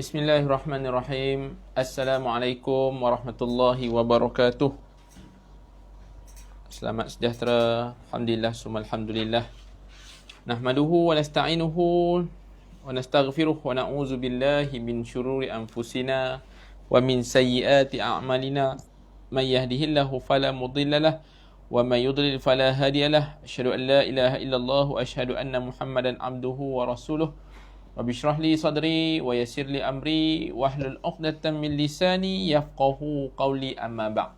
Bismillahirrahmanirrahim. Assalamualaikum warahmatullahi wabarakatuh. Selamat sejahtera. Alhamdulillah, summa alhamdulillah. Nahmaduhu wa nasta'inuhu wa nastaghfiruh wa na'udzu billahi min syururi anfusina wa min sayyiati a'malina. May yahdihillahu fala mudhillalah wa may yudlil fala hadiyalah. Asyhadu an la ilaha illallah wa asyhadu anna Muhammadan abduhu wa rasuluh. Rabbi shrah li sadri wa yassir li amri wahlul 'uqdatam min lisani yafqahu qawli, amma ba'd.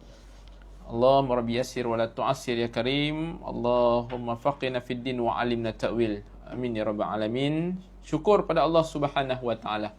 Allahumma rabbi yassir wa la tu'assir ya karim. Allahumma faqihna fid din wa 'allimna ta'wil. Amin ya rabbal alamin. Syukur pada Allah Subhanahu wa taala.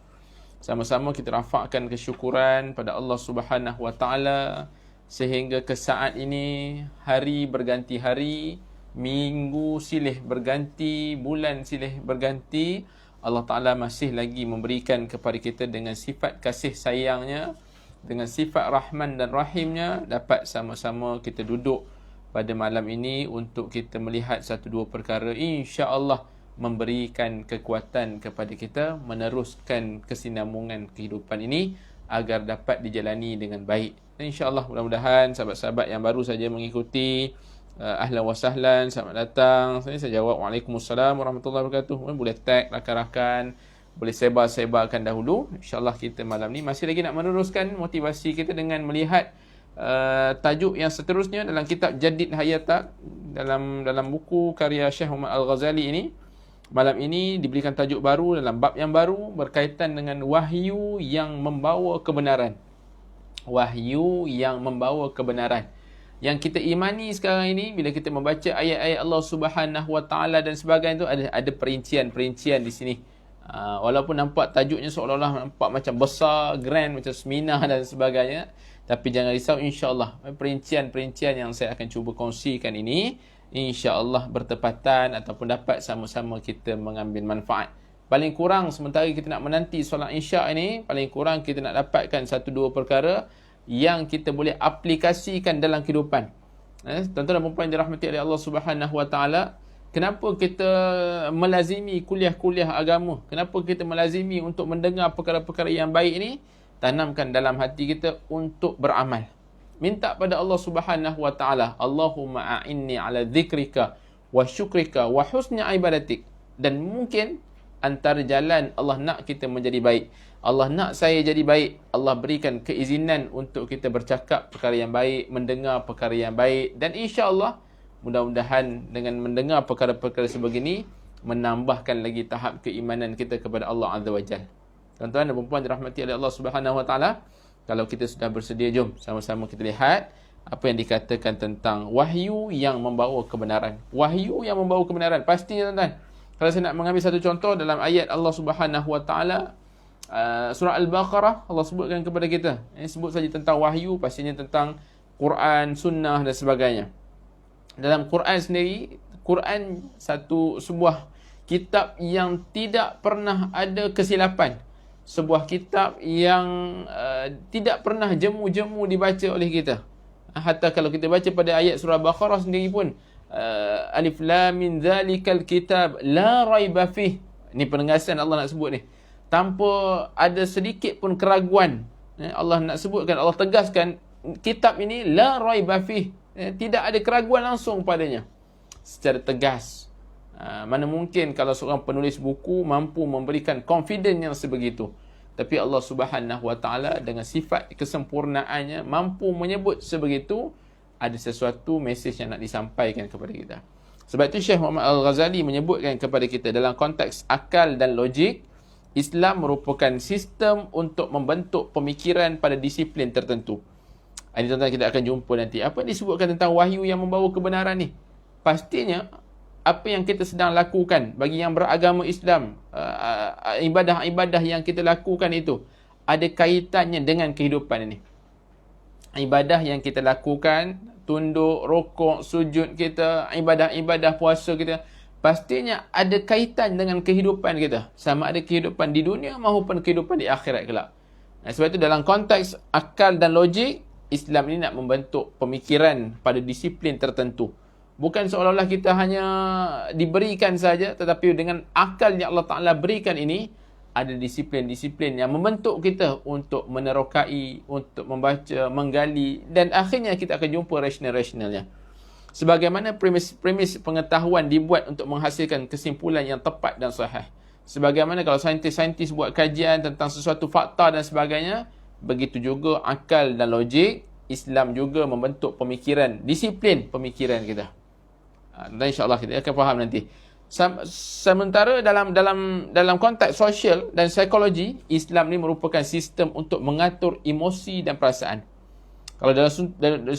Sama-sama kita rafakkan kesyukuran pada Allah Subhanahu wa taala sehingga ke saat ini hari berganti hari, minggu silih berganti, bulan silih berganti. Allah Ta'ala masih lagi memberikan kepada kita dengan sifat kasih sayangnya, dengan sifat Rahman dan Rahimnya, dapat sama-sama kita duduk pada malam ini untuk kita melihat satu dua perkara, insya-Allah memberikan kekuatan kepada kita meneruskan kesinambungan kehidupan ini agar dapat dijalani dengan baik. Dan insya-Allah mudah-mudahan sahabat-sahabat yang baru saja mengikuti, ahlan wa sahlan, selamat datang. Saya jawab Waalaikumsalam warahmatullahi wabarakatuh. Boleh tag rakan-rakan, boleh sebar-sebarkan dahulu. InsyaAllah kita malam ni masih lagi nak meneruskan motivasi kita dengan melihat tajuk yang seterusnya dalam kitab Jadid Hayatak, dalam buku karya Syekh Muhammad Al-Ghazali ini. Malam ini diberikan tajuk baru dalam bab yang baru berkaitan dengan wahyu yang membawa kebenaran. Wahyu yang membawa kebenaran. Yang kita imani sekarang ini, bila kita membaca ayat-ayat Allah Subhanahu wa taala dan sebagainya tu, ada perincian-perincian di sini. Walaupun nampak tajuknya seolah-olah nampak macam besar, grand, macam seminar dan sebagainya, tapi jangan risau, insya-Allah perincian-perincian yang saya akan cuba kongsikan ini insya-Allah bertepatan ataupun dapat sama-sama kita mengambil manfaat. Paling kurang sementara kita nak menanti solat Isyak ini, paling kurang kita nak dapatkan satu dua perkara yang kita boleh aplikasikan dalam kehidupan. Tuan-tuan dan puan-puan dirahmati oleh Allah Subhanahu wa taala, kenapa kita melazimi kuliah-kuliah agama? Kenapa kita melazimi untuk mendengar perkara-perkara yang baik ini? Tanamkan dalam hati kita untuk beramal. Minta pada Allah Subhanahu wa taala, Allahumma a'inni ala dzikrika wa syukrika wa husni ibadatik. Dan mungkin antara jalan Allah nak kita menjadi baik, Allah nak saya jadi baik, Allah berikan keizinan untuk kita bercakap perkara yang baik, mendengar perkara yang baik, dan insya-Allah mudah-mudahan dengan mendengar perkara-perkara sebegini menambahkan lagi tahap keimanan kita kepada Allah Azza wa Jalla. Tuan-tuan dan puan-puan dirahmati oleh Allah Subhanahu wa taala, kalau kita sudah bersedia, jom sama-sama kita lihat apa yang dikatakan tentang wahyu yang membawa kebenaran. Wahyu yang membawa kebenaran, pastinya tuan-tuan, kalau saya nak mengambil satu contoh dalam ayat Allah Subhanahu wa taala, surah Al-Baqarah, Allah sebutkan kepada kita, sebut saja tentang wahyu, pastinya tentang Quran, sunnah dan sebagainya. Dalam Quran sendiri, Quran sebuah kitab yang tidak pernah ada kesilapan, sebuah kitab yang tidak pernah jemu-jemu dibaca oleh kita. Hatta kalau kita baca pada ayat surah Baqarah sendiri pun, Alif Lam Mim Zalikal Kitab La Raiba Fih. Ini penegasan Allah nak sebut ni, tanpa ada sedikit pun keraguan. Allah nak sebutkan, Allah tegaskan kitab ini La Raiba Fih, tidak ada keraguan langsung padanya, secara tegas. Mana mungkin kalau seorang penulis buku mampu memberikan confidence yang sebegitu, tapi Allah Subhanahu wa taala dengan sifat kesempurnaannya mampu menyebut sebegitu. Ada sesuatu mesej yang nak disampaikan kepada kita. Sebab itu Syekh Muhammad Al-Ghazali menyebutkan kepada kita dalam konteks akal dan logik, Islam merupakan sistem untuk membentuk pemikiran pada disiplin tertentu. Ini tuan-tuan kita akan jumpa nanti. Apa yang disebutkan tentang wahyu yang membawa kebenaran ni? Pastinya apa yang kita sedang lakukan bagi yang beragama Islam, ibadah-ibadah yang kita lakukan itu ada kaitannya dengan kehidupan ini. Ibadah yang kita lakukan, tunduk, rokok, sujud kita, ibadah-ibadah puasa kita, pastinya ada kaitan dengan kehidupan kita. Sama ada kehidupan di dunia maupun kehidupan di akhirat kelak. Sebab itu dalam konteks akal dan logik, Islam ini nak membentuk pemikiran pada disiplin tertentu. Bukan seolah-olah kita hanya diberikan saja, tetapi dengan akal yang Allah Ta'ala berikan ini, ada disiplin-disiplin yang membentuk kita untuk menerokai, untuk membaca, menggali, dan akhirnya kita akan jumpa rasional-rasionalnya. Sebagaimana premis pengetahuan dibuat untuk menghasilkan kesimpulan yang tepat dan sahih. Sebagaimana kalau saintis-saintis buat kajian tentang sesuatu fakta dan sebagainya, begitu juga akal dan logik, Islam juga membentuk pemikiran, disiplin pemikiran kita. Dan insya-Allah kita akan faham nanti. Sementara dalam konteks sosial dan psikologi, Islam ni merupakan sistem untuk mengatur emosi dan perasaan. Kalau dari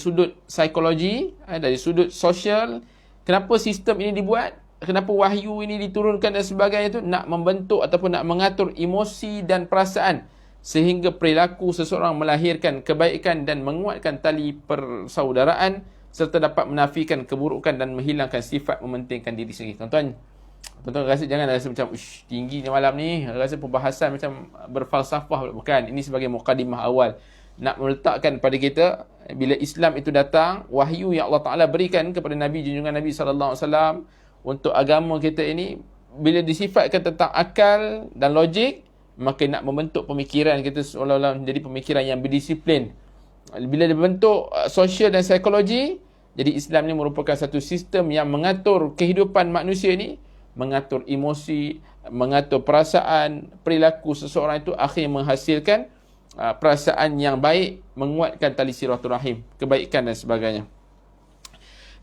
sudut psikologi, dari sudut sosial, kenapa sistem ini dibuat? Kenapa wahyu ini diturunkan dan sebagainya itu? Nak membentuk ataupun nak mengatur emosi dan perasaan sehingga perilaku seseorang melahirkan kebaikan dan menguatkan tali persaudaraan serta dapat menafikan keburukan dan menghilangkan sifat mementingkan diri sendiri. Tuan-tuan rasa jangan rasa macam tingginya malam ni, rasa perbahasan macam berfalsafah. Bukan, ini sebagai mukadimah awal nak meletakkan pada kita bila Islam itu datang, wahyu yang Allah Taala berikan kepada Nabi junjungan Nabi sallallahu alaihi wasallam untuk agama kita ini, bila disifatkan tentang akal dan logik, maka nak membentuk pemikiran kita seolah-olah menjadi pemikiran yang berdisiplin. Bila dibentuk sosial dan psikologi, jadi Islam ni merupakan satu sistem yang mengatur kehidupan manusia ni, mengatur emosi, mengatur perasaan, perilaku seseorang itu, akhirnya menghasilkan perasaan yang baik, menguatkan tali silaturahim, kebaikan dan sebagainya.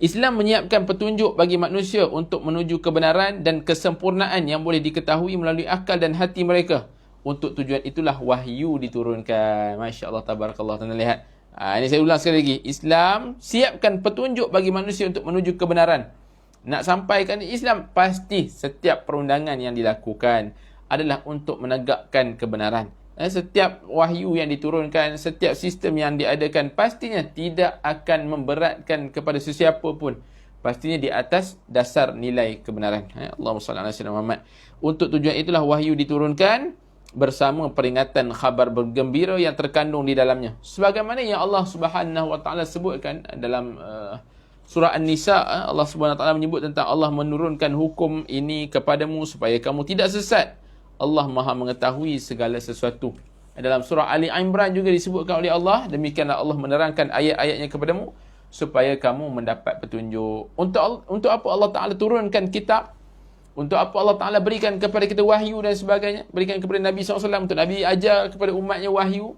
Islam menyiapkan petunjuk bagi manusia untuk menuju kebenaran dan kesempurnaan yang boleh diketahui melalui akal dan hati mereka. Untuk tujuan itulah wahyu diturunkan. Masya Allah, tabarakallah. Tuan-tuan lihat. Ini saya ulang sekali lagi. Islam siapkan petunjuk bagi manusia untuk menuju kebenaran. Nak sampaikan Islam, pasti setiap perundangan yang dilakukan adalah untuk menegakkan kebenaran. Setiap wahyu yang diturunkan, setiap sistem yang diadakan, pastinya tidak akan memberatkan kepada sesiapa pun. Pastinya di atas dasar nilai kebenaran. Allahumma salli ala sayyidina Muhammad. Untuk tujuan itulah wahyu diturunkan bersama peringatan khabar bergembira yang terkandung di dalamnya. Sebagaimana yang Allah Subhanahu wa taala sebutkan dalam surah An-Nisa, Allah Subhanahu wa taala menyebut tentang Allah menurunkan hukum ini kepadamu supaya kamu tidak sesat. Allah Maha mengetahui segala sesuatu. Dalam surah Ali Imran juga disebutkan oleh Allah, demikianlah Allah menerangkan ayat-ayatnya kepadamu supaya kamu mendapat petunjuk. Untuk apa Allah Taala turunkan kitab? Untuk apa Allah Ta'ala berikan kepada kita wahyu dan sebagainya? Berikan kepada Nabi SAW untuk Nabi ajar kepada umatnya wahyu.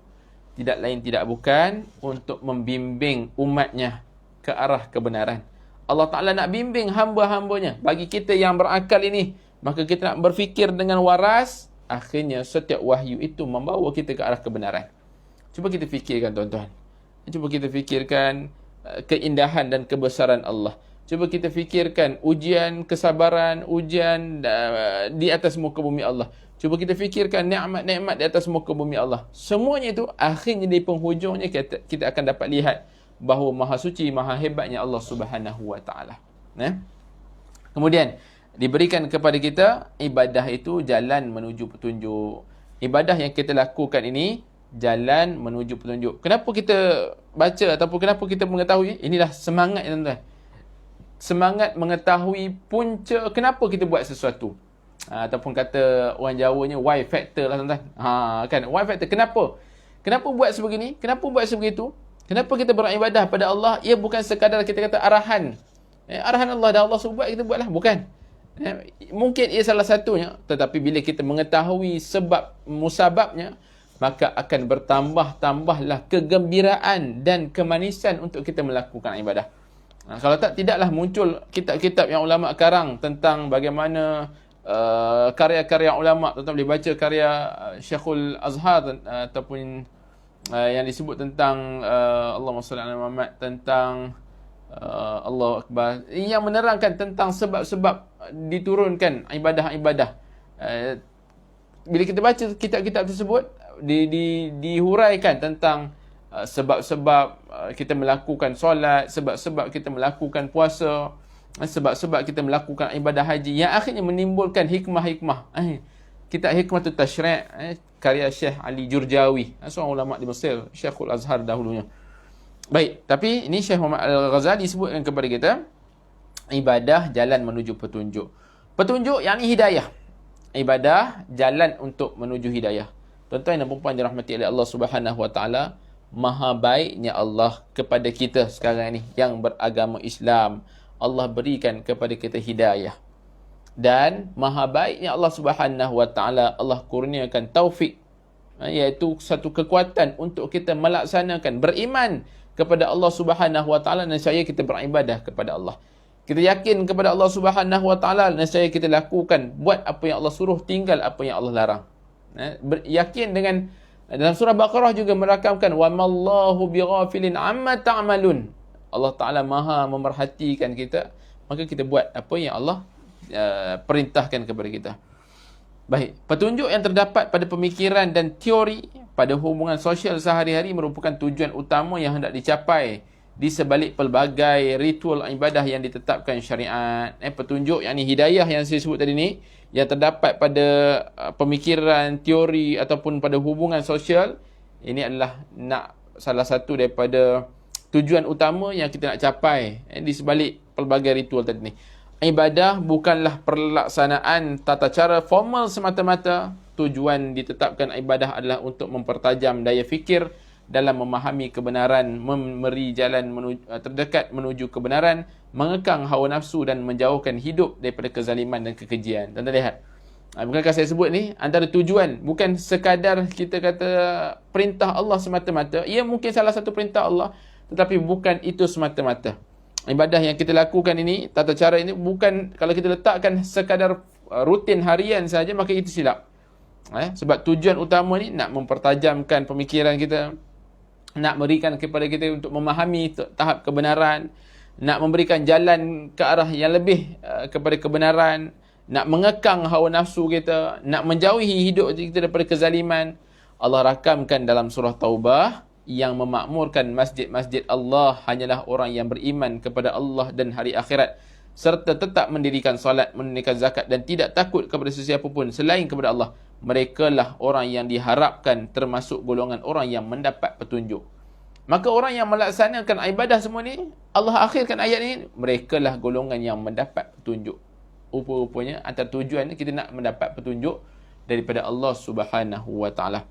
Tidak lain tidak bukan untuk membimbing umatnya ke arah kebenaran. Allah Ta'ala nak bimbing hamba-hambanya. Bagi kita yang berakal ini, maka kita nak berfikir dengan waras. Akhirnya setiap wahyu itu membawa kita ke arah kebenaran. Cuba kita fikirkan tuan-tuan. Cuba kita fikirkan keindahan dan kebesaran Allah. Cuba kita fikirkan ujian kesabaran, ujian di atas muka bumi Allah. Cuba kita fikirkan nikmat-nikmat di atas muka bumi Allah. Semuanya itu akhirnya di penghujungnya kita akan dapat lihat bahawa maha suci, maha hebatnya Allah Subhanahu wa taala. Kemudian diberikan kepada kita ibadah itu jalan menuju petunjuk. Ibadah yang kita lakukan ini jalan menuju petunjuk. Kenapa kita baca ataupun kenapa kita mengetahui? Inilah semangat tuan-tuan. Semangat mengetahui punca kenapa kita buat sesuatu. Ataupun kata orang Jawanya why factor lah tuan-tuan. Kan why factor, kenapa? Kenapa buat sebegini? Kenapa buat sebegitu? Kenapa kita beribadah pada Allah? Ia bukan sekadar kita kata arahan. Arahan Allah dah Allah suruh buat, kita buatlah, bukan. Mungkin ia salah satunya, tetapi bila kita mengetahui sebab musababnya, maka akan bertambah-tambahlah kegembiraan dan kemanisan untuk kita melakukan ibadah. Kalau tak, tidaklah muncul kitab-kitab yang ulama karang tentang bagaimana karya-karya ulama. Tuan-tuan boleh baca karya Syekhul Azhar ataupun yang disebut tentang Allahumma salli ala Muhammad, tentang Allahu Akbar, yang menerangkan tentang sebab-sebab diturunkan ibadah-ibadah. Bila kita baca kitab-kitab tersebut, dihuraikan tentang sebab-sebab kita melakukan solat, sebab-sebab kita melakukan puasa, sebab-sebab kita melakukan ibadah haji, yang akhirnya menimbulkan hikmah-hikmah. Kitab Hikmatul Tashri' karya Syekh Ali Jurjawi, seorang ulama di Mesir, Syekhul Azhar dahulunya. Baik, tapi ini Syekh Muhammad Al-Ghazali sebutkan kepada kita ibadah jalan menuju petunjuk. Petunjuk yakni hidayah. ibadah jalan untuk menuju hidayah. Tuan-tuan dan puan dirahmati oleh Allah Subhanahu Wa Taala, maha baiknya Allah kepada kita sekarang ni yang beragama Islam. Allah berikan kepada kita hidayah. Dan maha baiknya Allah Subhanahu Wa Taala, Allah kurniakan taufik, iaitu satu kekuatan untuk kita melaksanakan beriman kepada Allah Subhanahu Wa Taala, nescaya kita beribadah kepada Allah. Kita yakin kepada Allah Subhanahu Wa Taala, nescaya kita lakukan, buat apa yang Allah suruh, tinggal apa yang Allah larang. Yakin dengan, dalam surah Baqarah juga merakamkan wa mallahu bighafilin amma ta'malun. Allah Taala Maha memerhatikan kita, maka kita buat apa yang Allah perintahkan kepada kita. Baik, petunjuk yang terdapat pada pemikiran dan teori pada hubungan sosial sehari-hari merupakan tujuan utama yang hendak dicapai di sebalik pelbagai ritual ibadah yang ditetapkan syariat. Petunjuk, yakni hidayah yang saya sebut tadi ni, yang terdapat pada pemikiran, teori ataupun pada hubungan sosial, ini adalah salah satu daripada tujuan utama yang kita nak capai di sebalik pelbagai ritual tadi ni. Ibadah bukanlah pelaksanaan tata cara formal semata-mata. Tujuan ditetapkan ibadah adalah untuk mempertajam daya fikir dalam memahami kebenaran, memberi jalan terdekat menuju kebenaran, mengekang hawa nafsu dan menjauhkan hidup daripada kezaliman dan kekejian. Tuan-tuan lihat, bukankah saya sebut ni antara tujuan, bukan sekadar kita kata perintah Allah semata-mata. Ia mungkin salah satu perintah Allah, tetapi bukan itu semata-mata. Ibadah yang kita lakukan ini, tata cara ini, bukan kalau kita letakkan sekadar rutin harian saja, maka itu silap. Sebab tujuan utama ni nak mempertajamkan pemikiran kita, nak berikan kepada kita untuk memahami tahap kebenaran, nak memberikan jalan ke arah yang lebih kepada kebenaran, nak mengekang hawa nafsu kita, nak menjauhi hidup kita daripada kezaliman. Allah rakamkan dalam surah Taubah, yang memakmurkan masjid-masjid Allah hanyalah orang yang beriman kepada Allah dan hari akhirat, serta tetap mendirikan solat, menunaikan zakat dan tidak takut kepada sesiapa pun selain kepada Allah. Merekalah orang yang diharapkan termasuk golongan orang yang mendapat petunjuk. Maka orang yang melaksanakan ibadah semua ni, Allah akhirkan ayat ni, merekalah golongan yang mendapat petunjuk. Rupa-rupanya antara tujuan ni kita nak mendapat petunjuk daripada Allah Subhanahu Wa Taala.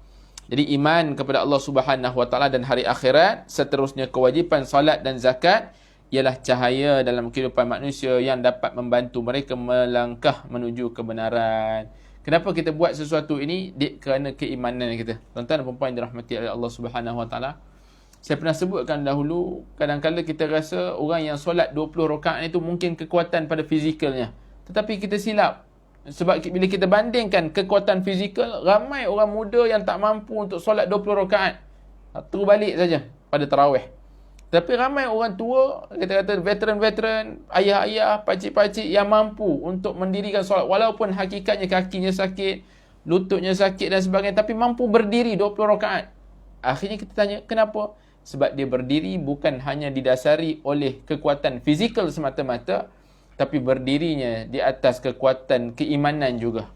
Jadi iman kepada Allah Subhanahu Wa Taala dan hari akhirat, seterusnya kewajipan salat dan zakat ialah cahaya dalam kehidupan manusia yang dapat membantu mereka melangkah menuju kebenaran. Kenapa kita buat sesuatu ini? Kerana keimanan kita. Tuan-tuan dan puan-puan yang dirahmati oleh Allah Subhanahu Wa Taala, saya pernah sebutkan dahulu, kadang-kadang kita rasa orang yang solat 20 rakaat itu mungkin kekuatan pada fizikalnya. Tetapi kita silap. Sebab bila kita bandingkan kekuatan fizikal, ramai orang muda yang tak mampu untuk solat 20 rakaat. Terbalik saja pada tarawih. Tapi ramai orang tua, kita kata veteran-veteran, ayah-ayah, pakcik-pakcik yang mampu untuk mendirikan solat. Walaupun hakikatnya kakinya sakit, lututnya sakit dan sebagainya, tapi mampu berdiri 20 rakaat. Akhirnya kita tanya, kenapa? Sebab dia berdiri bukan hanya didasari oleh kekuatan fizikal semata-mata, tapi berdirinya di atas kekuatan keimanan juga.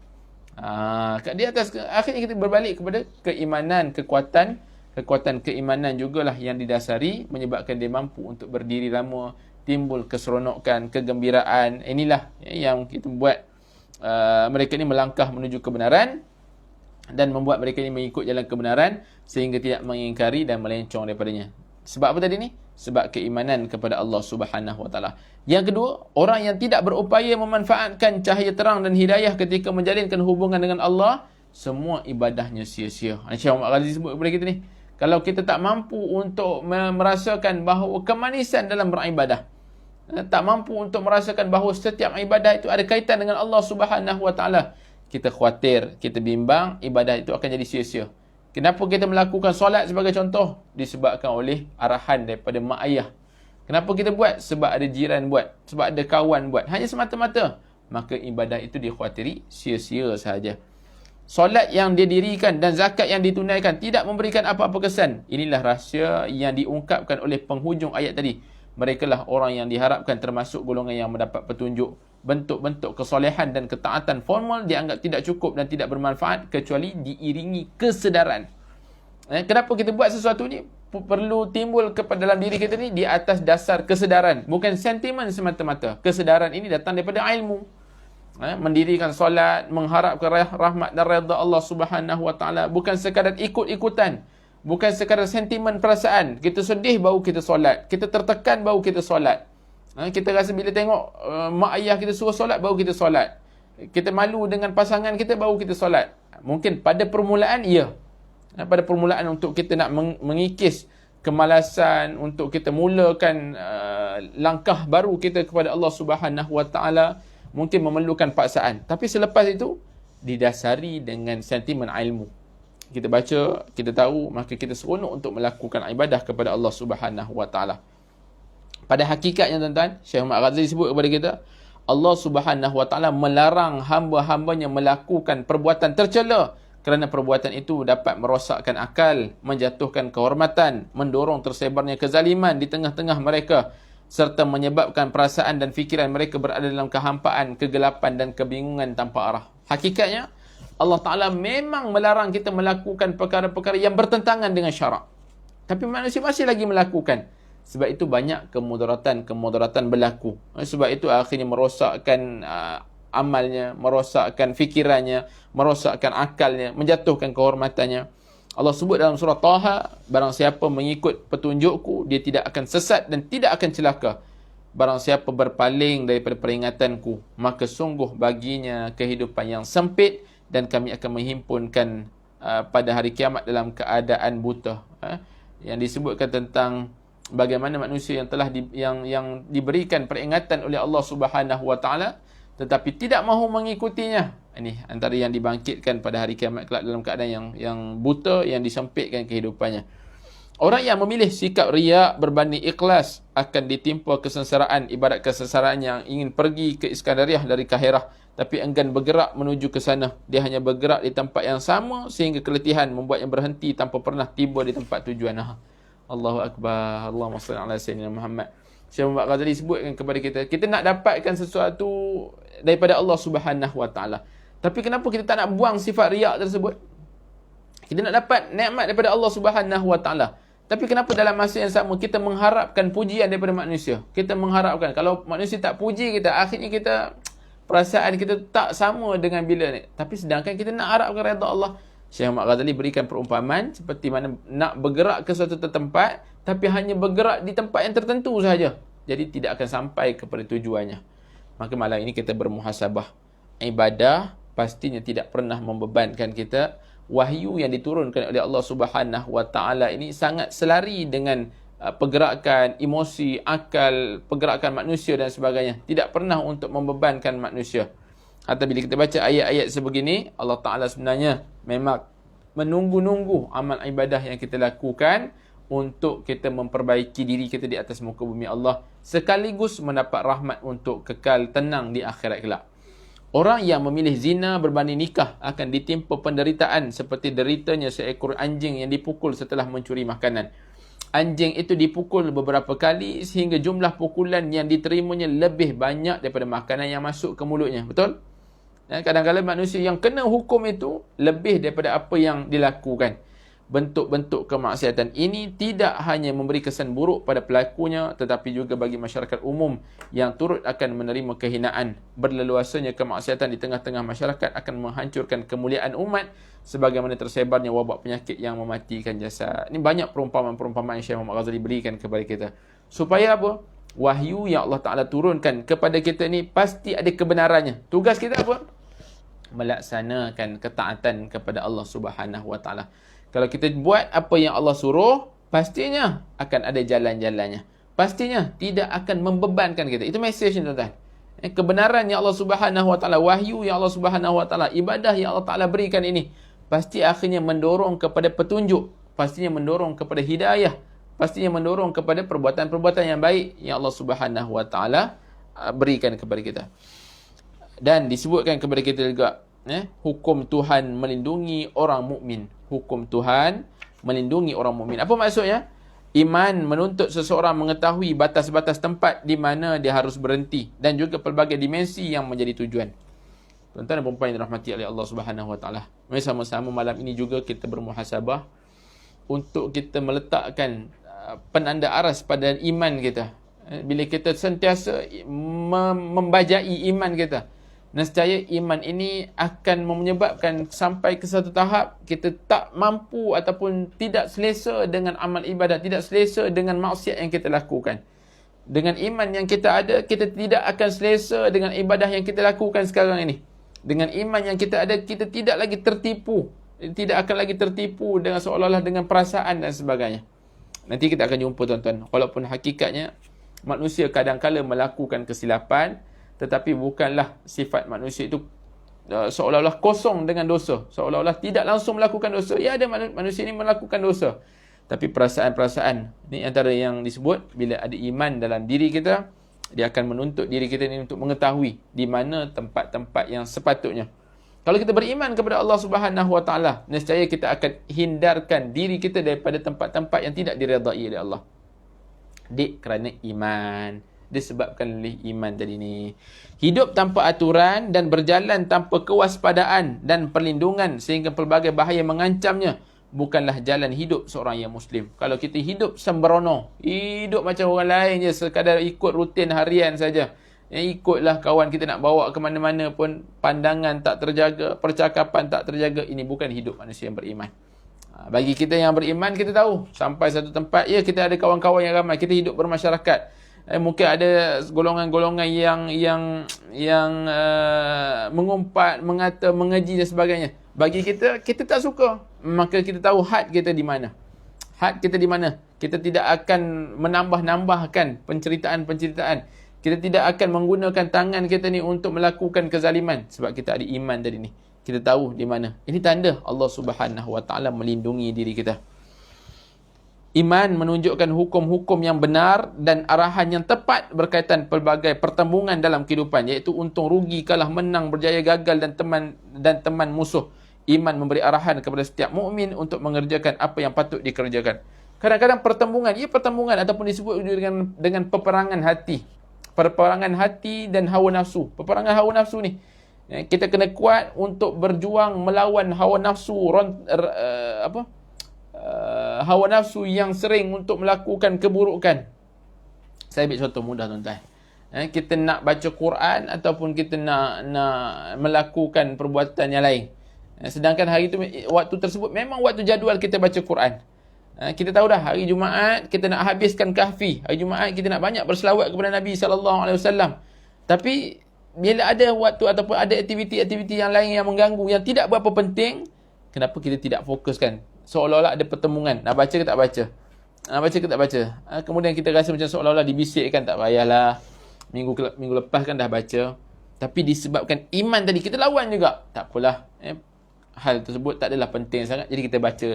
Di atas, akhirnya kita berbalik kepada keimanan, kekuatan keimanan jugalah yang didasari menyebabkan dia mampu untuk berdiri lama, timbul keseronokan, kegembiraan. Inilah yang kita buat mereka ni melangkah menuju kebenaran dan membuat mereka ni mengikut jalan kebenaran sehingga tidak mengingkari dan melencong daripadanya. Sebab apa tadi ni? Sebab keimanan kepada Allah Subhanahu Wa Taala. Yang kedua, orang yang tidak berupaya memanfaatkan cahaya terang dan hidayah ketika menjalinkan hubungan dengan Allah, semua ibadahnya sia-sia. Syekh Muhammad Ghazi sebut kepada kita ni, kalau kita tak mampu untuk merasakan bahawa kemanisan dalam beribadah, tak mampu untuk merasakan bahawa setiap ibadah itu ada kaitan dengan Allah Subhanahu Wa Taala, kita khawatir, kita bimbang, ibadah itu akan jadi sia-sia. Kenapa kita melakukan solat sebagai contoh? Disebabkan oleh arahan daripada mak ayah. Kenapa kita buat? Sebab ada jiran buat, sebab ada kawan buat. Hanya semata-mata. Maka ibadah itu dikhawatiri sia-sia sahaja. Solat yang dia dirikan dan zakat yang ditunaikan tidak memberikan apa-apa kesan. Inilah rahsia yang diungkapkan oleh penghujung ayat tadi. Merekalah orang yang diharapkan termasuk golongan yang mendapat petunjuk. Bentuk-bentuk kesolehan dan ketaatan formal dianggap tidak cukup dan tidak bermanfaat kecuali diiringi kesedaran. Kenapa kita buat sesuatu ni? Perlu timbul kepada dalam diri kita ni di atas dasar kesedaran. Bukan sentimen semata-mata. Kesedaran ini datang daripada ilmu. Mendirikan solat, mengharapkan rahmat dan redha Allah Subhanahu Wa Taala, bukan sekadar ikut-ikutan, bukan sekadar sentimen perasaan. Kita sedih baru kita solat, kita tertekan baru kita solat. Kita rasa bila tengok mak ayah kita suruh solat baru kita solat. Kita malu dengan pasangan kita baru kita solat. Mungkin pada permulaan ya. Pada permulaan untuk kita nak mengikis kemalasan, untuk kita mulakan langkah baru kita kepada Allah Subhanahu Wa Taala, mungkin memerlukan paksaan. Tapi selepas itu didasari dengan sentimen ilmu. Kita baca, kita tahu, maka kita seronok untuk melakukan ibadah kepada Allah Subhanahu Wa Taala. Pada hakikatnya tuan-tuan, Syekh Muhammad Ghazali sebut kepada kita, Allah Subhanahu Wa Taala melarang hamba-hambanya melakukan perbuatan tercela kerana perbuatan itu dapat merosakkan akal, menjatuhkan kehormatan, mendorong tersebarnya kezaliman di tengah-tengah mereka, serta menyebabkan perasaan dan fikiran mereka berada dalam kehampaan, kegelapan dan kebingungan tanpa arah. Hakikatnya, Allah Ta'ala memang melarang kita melakukan perkara-perkara yang bertentangan dengan syarak. Tapi manusia masih lagi melakukan. Sebab itu banyak kemudaratan berlaku. Sebab itu akhirnya merosakkan amalnya, merosakkan fikirannya, merosakkan akalnya, menjatuhkan kehormatannya. Allah sebut dalam surah Taha, barang siapa mengikut petunjukku, dia tidak akan sesat dan tidak akan celaka. Barang siapa berpaling daripada peringatanku, maka sungguh baginya kehidupan yang sempit dan kami akan menghimpunkan pada hari kiamat dalam keadaan buta. Yang disebutkan tentang bagaimana manusia yang telah yang diberikan peringatan oleh Allah Subhanahu Wa Taala tetapi tidak mahu mengikutinya. Ini antara yang dibangkitkan pada hari kiamat kelak dalam keadaan yang buta, yang disempitkan kehidupannya. Orang yang memilih sikap riak berbanding ikhlas akan ditimpa kesengsaraan, ibarat kesengsaraan yang ingin pergi ke Iskandariah dari Kahirah tapi enggan bergerak menuju ke sana. Dia hanya bergerak di tempat yang sama sehingga keletihan membuatnya berhenti tanpa pernah tiba di tempat tujuan. Allahu Akbar. Allahumma salli ala sayyidina Muhammad. Syekh Muhammad Ghazali sebutkan kepada kita nak dapatkan sesuatu daripada Allah Subhanahu Wa Taala. Tapi kenapa kita tak nak buang sifat riak tersebut? Kita nak dapat nikmat daripada Allah Subhanahu Wa Taala. Tapi kenapa dalam masa yang sama kita mengharapkan pujian daripada manusia? Kita mengharapkan kalau manusia tak puji kita, akhirnya kita perasaan kita tak sama dengan bila ni. Tapi sedangkan kita nak harapkan redha Allah. Syekh Muhammad Ghazali berikan perumpamaan seperti mana nak bergerak ke suatu tempat tapi hanya bergerak di tempat yang tertentu sahaja. Jadi tidak akan sampai kepada tujuannya. Maka malam ini kita bermuhasabah. Ibadah pastinya tidak pernah membebankan kita. Wahyu yang diturunkan oleh Allah Subhanahu Wa Taala ini sangat selari dengan pergerakan emosi, akal, pergerakan manusia dan sebagainya. Tidak pernah untuk membebankan manusia. Atau bila kita baca ayat-ayat sebegini, Allah Ta'ala sebenarnya memang menunggu-nunggu amal ibadah yang kita lakukan untuk kita memperbaiki diri kita di atas muka bumi Allah, sekaligus mendapat rahmat untuk kekal tenang di akhirat kelak. Orang yang memilih zina berbanding nikah akan ditimpa penderitaan seperti deritanya seekor anjing yang dipukul setelah mencuri makanan. Anjing itu dipukul beberapa kali sehingga jumlah pukulan yang diterimanya lebih banyak daripada makanan yang masuk ke mulutnya. Betul? Kadang-kadang manusia yang kena hukum itu lebih daripada apa yang dilakukan. Bentuk-bentuk kemaksiatan ini tidak hanya memberi kesan buruk pada pelakunya tetapi juga bagi masyarakat umum yang turut akan menerima kehinaan. Berleluasanya kemaksiatan di tengah-tengah masyarakat akan menghancurkan kemuliaan umat sebagaimana tersebarnya wabak penyakit yang mematikan jasad. Ini banyak perumpamaan-perumpamaan yang Syekh Muhammad Ghazali berikan kepada kita. Supaya apa? Wahyu yang Allah Ta'ala turunkan kepada kita ni pasti ada kebenarannya. Tugas kita apa? Melaksanakan ketaatan kepada Allah Subhanahu Wa Taala. Kalau kita buat apa yang Allah suruh, pastinya akan ada jalan-jalannya. Pastinya tidak akan membebankan kita. Itu mesej ni tuan-tuan. Kebenaran yang Allah Subhanahu Wa Taala, wahyu yang Allah Subhanahu Wa Taala, ibadah yang Allah Taala berikan ini pasti akhirnya mendorong kepada petunjuk, pastinya mendorong kepada hidayah, pastinya mendorong kepada perbuatan-perbuatan yang baik yang Allah Subhanahu Wa Taala berikan kepada kita. Dan disebutkan kepada kita juga hukum Tuhan melindungi orang mukmin. Hukum Tuhan melindungi orang mukmin. Apa maksudnya? Iman menuntut seseorang mengetahui batas-batas tempat di mana dia harus berhenti dan juga pelbagai dimensi yang menjadi tujuan. Tuan-tuan dan puan-puan yang dirahmati oleh Allah Subhanahu Wa Taala. Mari sama-sama malam ini juga kita bermuhasabah untuk kita meletakkan penanda aras pada iman kita. Bila kita sentiasa membajai iman kita, nescaya iman ini akan menyebabkan sampai ke satu tahap kita tak mampu ataupun tidak selesa dengan amal ibadah, tidak selesa dengan maksiat yang kita lakukan. Dengan iman yang kita ada, kita tidak akan selesa dengan ibadah yang kita lakukan sekarang ini. Dengan iman yang kita ada, kita tidak lagi tertipu, tidak akan lagi tertipu dengan seolah-olah dengan perasaan dan sebagainya. Nanti kita akan jumpa tuan-tuan, walaupun hakikatnya manusia kadang-kala melakukan kesilapan, tetapi bukanlah sifat manusia itu seolah-olah kosong dengan dosa, seolah-olah tidak langsung melakukan dosa. Ya, ada manusia ini melakukan dosa, tapi perasaan-perasaan ni antara yang disebut bila ada iman dalam diri kita, dia akan menuntut diri kita ini untuk mengetahui di mana tempat-tempat yang sepatutnya. Kalau kita beriman kepada Allah Subhanahu Wa Taala, nescaya kita akan hindarkan diri kita daripada tempat-tempat yang tidak diredai oleh Allah. Kerana iman, disebabkan oleh iman tadi ni. Hidup tanpa aturan dan berjalan tanpa kewaspadaan dan perlindungan sehingga pelbagai bahaya mengancamnya bukanlah jalan hidup seorang yang Muslim. Kalau kita hidup sembrono, hidup macam orang lain je, sekadar ikut rutin harian saja, ikutlah kawan kita nak bawa ke mana-mana pun, pandangan tak terjaga, percakapan tak terjaga, ini bukan hidup manusia yang beriman. Bagi kita yang beriman, kita tahu sampai satu tempat, ya kita ada kawan-kawan yang ramai, kita hidup bermasyarakat. Mungkin ada golongan-golongan yang mengumpat, mengata, mengaji dan sebagainya. Bagi kita, kita tak suka. Maka kita tahu had kita di mana. Had kita di mana. Kita tidak akan menambah-nambahkan penceritaan-penceritaan. Kita tidak akan menggunakan tangan kita ni untuk melakukan kezaliman. Sebab kita ada iman tadi ni. Kita tahu di mana. Ini tanda Allah Subhanahu Wa Taala melindungi diri kita. Iman menunjukkan hukum-hukum yang benar dan arahan yang tepat berkaitan pelbagai pertembungan dalam kehidupan, iaitu untung rugi, kalah menang, berjaya gagal dan teman musuh. Iman memberi arahan kepada setiap mukmin untuk mengerjakan apa yang patut dikerjakan. Kadang-kadang pertembungan ataupun disebut dengan peperangan hati. Peperangan hati dan hawa nafsu. Peperangan hawa nafsu ni, kita kena kuat untuk berjuang melawan hawa nafsu, hawa nafsu yang sering untuk melakukan keburukan. Saya ambil contoh mudah tuan-tuan. Kita nak baca Quran ataupun kita nak melakukan perbuatan yang lain. Sedangkan hari itu, waktu tersebut memang waktu jadual kita baca Quran. Kita tahu dah hari Jumaat kita nak habiskan kahfi. Hari Jumaat kita nak banyak berselawat kepada Nabi SAW. Tapi bila ada waktu ataupun ada aktiviti-aktiviti yang lain yang mengganggu, yang tidak berapa penting, kenapa kita tidak fokuskan? Seolah-olah ada pertembungan. Nak baca ke tak baca? Nak baca ke tak baca? Kemudian kita rasa macam seolah-olah dibisikkan, tak payahlah. Minggu lepas kan dah baca. Tapi disebabkan iman tadi, kita lawan juga. Tak apalah. Hal tersebut tak adalah penting sangat. Jadi kita baca.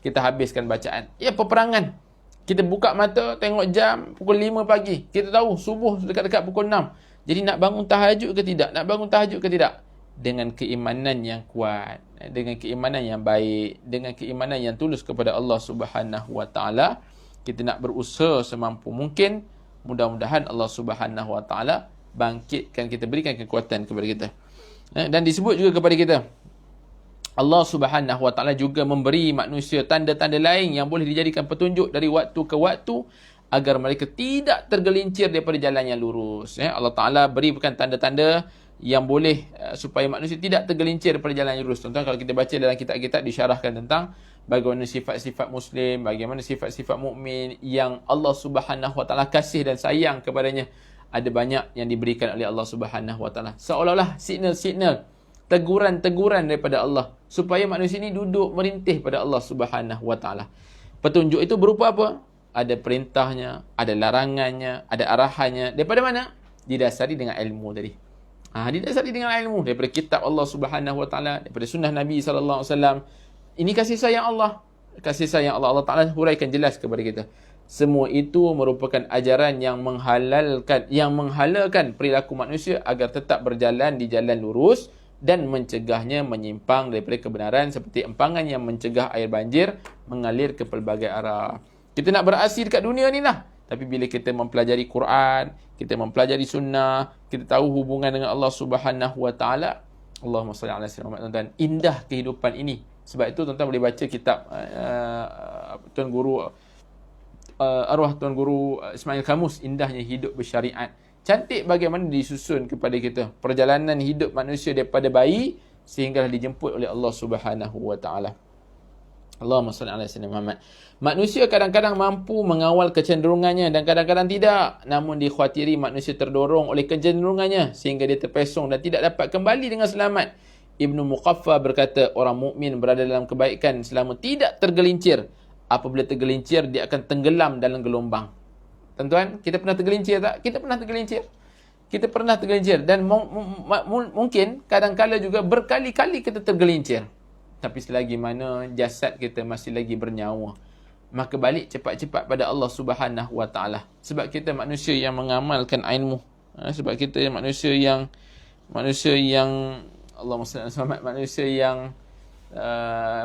Kita habiskan bacaan. Ya, peperangan. Kita buka mata, tengok jam, pukul 5 pagi. Kita tahu subuh dekat-dekat pukul 6. Jadi nak bangun tahajud ke tidak? Nak bangun tahajud ke tidak? Dengan keimanan yang kuat, dengan keimanan yang baik, dengan keimanan yang tulus kepada Allah Subhanahu Wa Taala, kita nak berusaha semampu mungkin. Mudah-mudahan Allah Subhanahu Wa Taala bangkitkan kita, berikan kekuatan kepada kita. Dan disebut juga kepada kita, Allah Subhanahu Wa Taala juga memberi manusia tanda-tanda lain yang boleh dijadikan petunjuk dari waktu ke waktu agar mereka tidak tergelincir daripada jalan yang lurus. Allah Taala berikan tanda-tanda yang boleh supaya manusia tidak tergelincir daripada jalan yang lurus. Tuan-tuan, kalau kita baca dalam kitab-kitab disyarahkan tentang bagaimana sifat-sifat Muslim, bagaimana sifat-sifat mukmin yang Allah Subhanahu Wa Taala kasih dan sayang kepadanya. Ada banyak yang diberikan oleh Allah Subhanahu Wa Taala. Seolah-olah signal-signal, teguran-teguran daripada Allah supaya manusia ini duduk merintih pada Allah Subhanahu Wa Taala. Petunjuk itu berupa apa? Ada perintahnya, ada larangannya, ada arahannya. Daripada mana? Didasari dengan ilmu tadi. Didasari dengan ilmu daripada kitab Allah Subhanahu Wa Taala, daripada sunnah Nabi sallallahu alaihi wasallam. Ini kasih sayang Allah. Kasih sayang Allah. Allah Taala huraikan jelas kepada kita. Semua itu merupakan ajaran yang menghalalkan perilaku manusia agar tetap berjalan di jalan lurus dan mencegahnya menyimpang daripada kebenaran, seperti empangan yang mencegah air banjir mengalir ke pelbagai arah. Kita nak beraksi dekat dunia ni lah. Tapi bila kita mempelajari Quran, kita mempelajari sunnah, kita tahu hubungan dengan Allah Subhanahu Wa Taala. Allahumma salli ala sayyidina Muhammad. Tuan-tuan, indah kehidupan ini. Sebab itu tuan-tuan boleh baca kitab Tuan Guru arwah Tuan Guru Ismail Khamus, indahnya hidup bersyariat. Cantik bagaimana disusun kepada kita perjalanan hidup manusia daripada bayi sehinggalah dijemput oleh Allah Subhanahu wa taala. Allahumma salli ala sayyidina Muhammad. Manusia kadang-kadang mampu mengawal kecenderungannya dan kadang-kadang tidak. Namun dikhawatiri manusia terdorong oleh kecenderungannya sehingga dia terpesong dan tidak dapat kembali dengan selamat. Ibnu Muqaffa berkata, orang mukmin berada dalam kebaikan selama tidak tergelincir. Apabila tergelincir, dia akan tenggelam dalam gelombang. Tuan-tuan, kita pernah tergelincir tak? Kita pernah tergelincir. Kita pernah tergelincir. Dan mungkin kadang-kala juga berkali-kali kita tergelincir. Tapi selagi mana jasad kita masih lagi bernyawa, maka balik cepat-cepat pada Allah Subhanahu wa taala. Sebab kita manusia yang mengamalkan ilmu. Sebab kita manusia yang Allahumma salli alaihi wasallam, manusia yang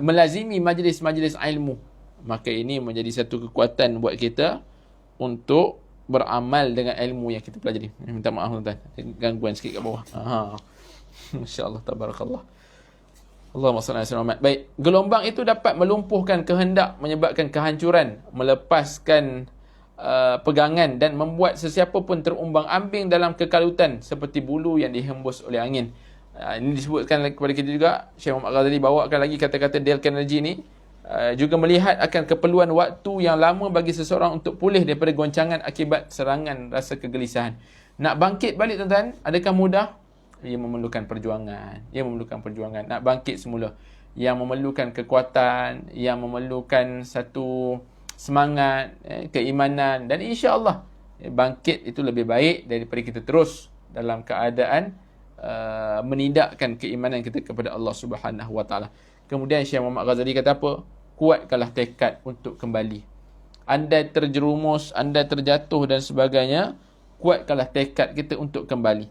melazimi majlis-majlis ilmu. Maka ini menjadi satu kekuatan buat kita untuk beramal dengan ilmu yang kita pelajari. Minta maaf tuan-tuan, gangguan sikit kat bawah. Masya-Allah, tabarakallah. Allahumma salli alaihi wasallam. Baik, gelombang itu dapat melumpuhkan kehendak, menyebabkan kehancuran, melepaskan pegangan dan membuat sesiapa pun terumbang-ambing dalam kekalutan seperti bulu yang dihembus oleh angin. Ini disebutkan kepada kita juga. Syekh Muhammad Ghazali bawakan lagi kata-kata Dale Carnegie ni. Juga melihat akan keperluan waktu yang lama bagi seseorang untuk pulih daripada goncangan akibat serangan rasa kegelisahan. Nak bangkit balik tuan-tuan, adakah mudah? Ia memerlukan perjuangan. Nak bangkit semula, yang memerlukan kekuatan, yang memerlukan satu semangat, keimanan, dan insya-Allah bangkit itu lebih baik daripada kita terus dalam keadaan menidakkan keimanan kita kepada Allah Subhanahu wa taala. Kemudian Syekh Muhammad Ghazali kata apa? Kuatkanlah tekad untuk kembali. Andai terjerumus, andai terjatuh dan sebagainya, kuatkanlah tekad kita untuk kembali.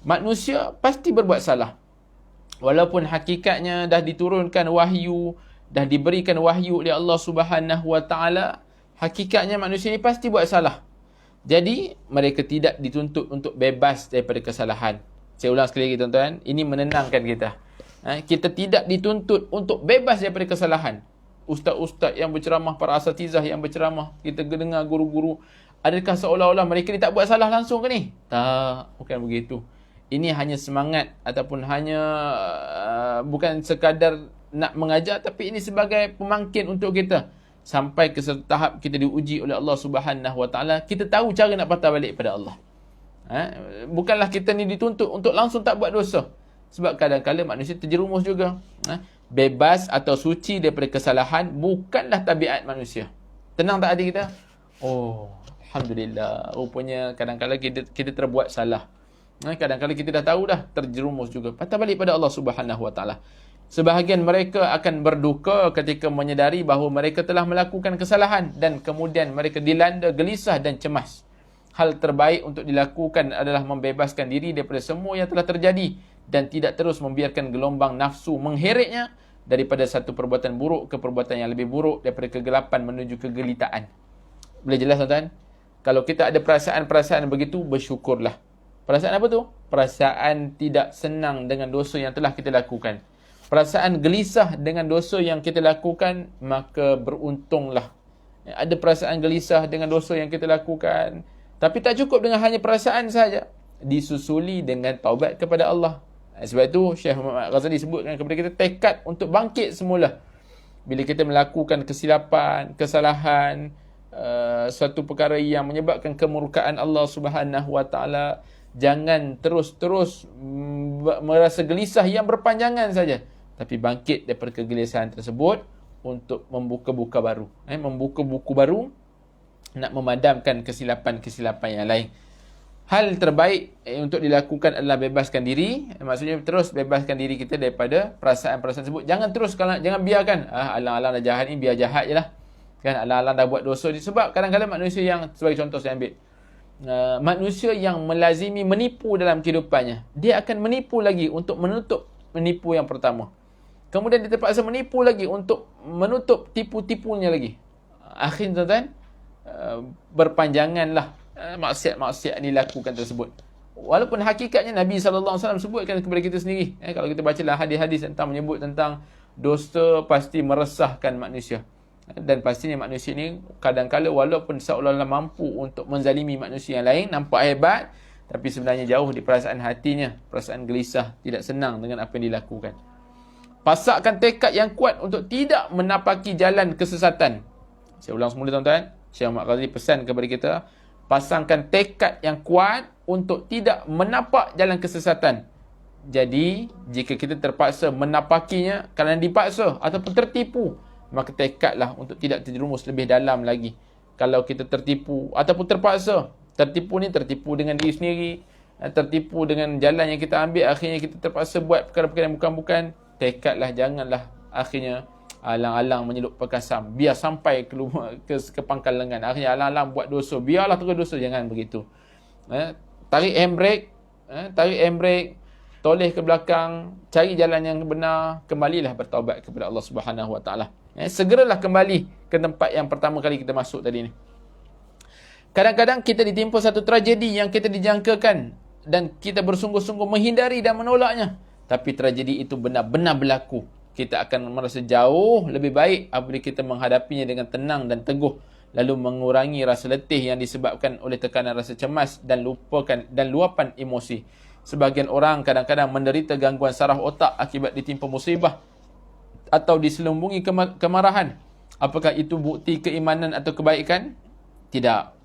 Manusia pasti berbuat salah. Walaupun hakikatnya dah diturunkan wahyu, dah diberikan wahyu oleh Allah Subhanahu wa taala, hakikatnya manusia ni pasti buat salah. Jadi mereka tidak dituntut untuk bebas daripada kesalahan. Saya ulang sekali lagi tuan-tuan, ini menenangkan kita. Kita tidak dituntut untuk bebas daripada kesalahan. Ustaz-ustaz yang berceramah, para asatizah yang berceramah, kita dengar guru-guru, adakah seolah-olah mereka ni tak buat salah langsung ke ni? Tak, bukan begitu. Ini hanya semangat ataupun hanya bukan sekadar nak mengajar, tapi ini sebagai pemangkin untuk kita sampai ke satu tahap kita diuji oleh Allah Subhanahu wa taala, kita tahu cara nak patah balik pada Allah. Bukanlah kita ni dituntut untuk langsung tak buat dosa. Sebab kadang-kadang manusia terjerumus juga. Bebas atau suci daripada kesalahan bukanlah tabiat manusia. Tenang tak hati kita? Oh, alhamdulillah. Rupanya kadang-kadang kita terbuat salah. Kadang-kadang kita dah tahu dah, terjerumus juga. Patah balik pada Allah Subhanahu wa taala. Sebahagian mereka akan berduka ketika menyedari bahawa mereka telah melakukan kesalahan dan kemudian mereka dilanda gelisah dan cemas. Hal terbaik untuk dilakukan adalah membebaskan diri daripada semua yang telah terjadi dan tidak terus membiarkan gelombang nafsu mengheretnya daripada satu perbuatan buruk ke perbuatan yang lebih buruk, daripada kegelapan menuju kegelitaan. Boleh jelas tuan-tuan? Kalau kita ada perasaan-perasaan begitu, bersyukurlah. Perasaan apa tu? Perasaan tidak senang dengan dosa yang telah kita lakukan. Perasaan gelisah dengan dosa yang kita lakukan, maka beruntunglah. Ada perasaan gelisah dengan dosa yang kita lakukan, tapi tak cukup dengan hanya perasaan saja, disusuli dengan taubat kepada Allah. Sebab itu Syekh Muhammad Ghazali sebutkan kepada kita tekad untuk bangkit semula. Bila kita melakukan kesilapan, kesalahan, suatu perkara yang menyebabkan kemurkaan Allah Subhanahu wa taala, jangan terus-terus merasa gelisah yang berpanjangan saja, tapi bangkit daripada kegelisahan tersebut untuk membuka buku baru. Membuka buku baru, nak memadamkan kesilapan-kesilapan yang lain. Hal terbaik untuk dilakukan adalah bebaskan diri. Maksudnya terus bebaskan diri kita daripada perasaan-perasaan tersebut. Jangan terus, jangan biarkan alang-alang dah jahat ni, biar jahat je lah. Kan, alang-alang dah buat dosa ni. Sebab kadang-kadang manusia yang, sebagai contoh saya ambil, manusia yang melazimi menipu dalam kehidupannya, dia akan menipu lagi untuk menutup menipu yang pertama. Kemudian dia terpaksa menipu lagi untuk menutup tipu-tipunya lagi. Akhirnya tuan-tuan, berpanjanganlah maksiat-maksiat dilakukan tersebut. Walaupun hakikatnya Nabi SAW sebutkan kepada kita sendiri. Kalau kita bacalah hadis-hadis tentang menyebut tentang dosa pasti meresahkan manusia. Dan pastinya manusia ni kadang-kala walaupun seolah-olah mampu untuk menzalimi manusia yang lain, nampak hebat, tapi sebenarnya jauh di perasaan hatinya, perasaan gelisah, tidak senang dengan apa yang dilakukan. Pasakkan tekad yang kuat untuk tidak menapaki jalan kesesatan. Saya ulang semula tuan-tuan. Syekh Muhammad Ghazali pesan kepada kita, pasangkan tekad yang kuat untuk tidak menapak jalan kesesatan. Jadi, jika kita terpaksa menapakinya kerana dipaksa ataupun tertipu, maka tekadlah untuk tidak terjerumus lebih dalam lagi. Kalau kita tertipu ataupun terpaksa, tertipu ni tertipu dengan diri sendiri, tertipu dengan jalan yang kita ambil, akhirnya kita terpaksa buat perkara-perkara yang bukan-bukan, tekadlah janganlah akhirnya alang-alang menyelup perkasam, biar sampai ke pangkal lengan, akhirnya alang-alang buat dosa, biarlah terus dosa, jangan begitu. Tarik handbrake, toleh ke belakang, cari jalan yang benar, kembalilah bertaubat kepada Allah Subhanahu Wa Taala. Segeralah kembali ke tempat yang pertama kali kita masuk tadi ni. Kadang-kadang kita ditimpa satu tragedi yang kita dijangkakan dan kita bersungguh-sungguh menghindari dan menolaknya. Tapi tragedi itu benar-benar berlaku. Kita akan merasa jauh lebih baik apabila kita menghadapinya dengan tenang dan teguh, lalu mengurangi rasa letih yang disebabkan oleh tekanan rasa cemas dan luapan emosi. Sebahagian orang kadang-kadang menderita gangguan saraf otak akibat ditimpa musibah atau diselubungi kemarahan. Apakah itu bukti keimanan atau kebaikan? Tidak.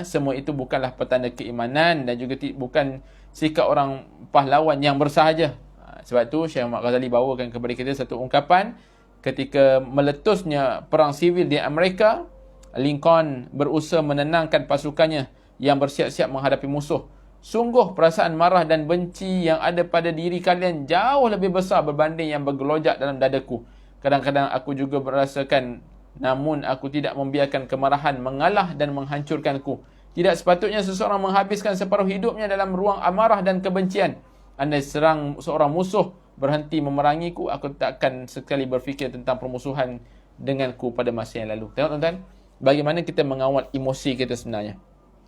Semua itu bukanlah petanda keimanan dan juga bukan sikap orang pahlawan yang bersahaja. Sebab tu Syekh Muhammad Ghazali bawakan kepada kita satu ungkapan ketika meletusnya perang sivil di Amerika. Lincoln berusaha menenangkan pasukannya yang bersiap-siap menghadapi musuh. Sungguh perasaan marah dan benci yang ada pada diri kalian jauh lebih besar berbanding yang bergelojak dalam dadaku. Kadang-kadang aku juga merasakan, namun aku tidak membiarkan kemarahan mengalah dan menghancurkanku. Tidak sepatutnya seseorang menghabiskan separuh hidupnya dalam ruang amarah dan kebencian. Andai serang seorang musuh berhenti memerangiku, aku tak akan sekali berfikir tentang permusuhan denganku pada masa yang lalu. Tengok tuan-tuan, bagaimana kita mengawal emosi kita sebenarnya.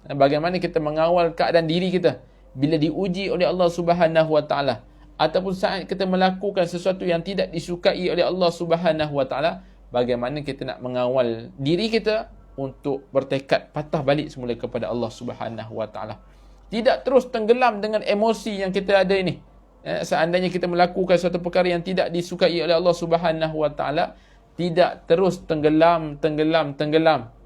Bagaimana kita mengawal keadaan diri kita bila diuji oleh Allah Subhanahu Wa Taala, ataupun saat kita melakukan sesuatu yang tidak disukai oleh Allah Subhanahu Wa Taala, bagaimana kita nak mengawal diri kita untuk bertekad patah balik semula kepada Allah Subhanahu Wa Taala. Tidak terus tenggelam dengan emosi yang kita ada ini. Seandainya kita melakukan suatu perkara yang tidak disukai oleh Allah Subhanahu Wa Taala, tidak terus tenggelam,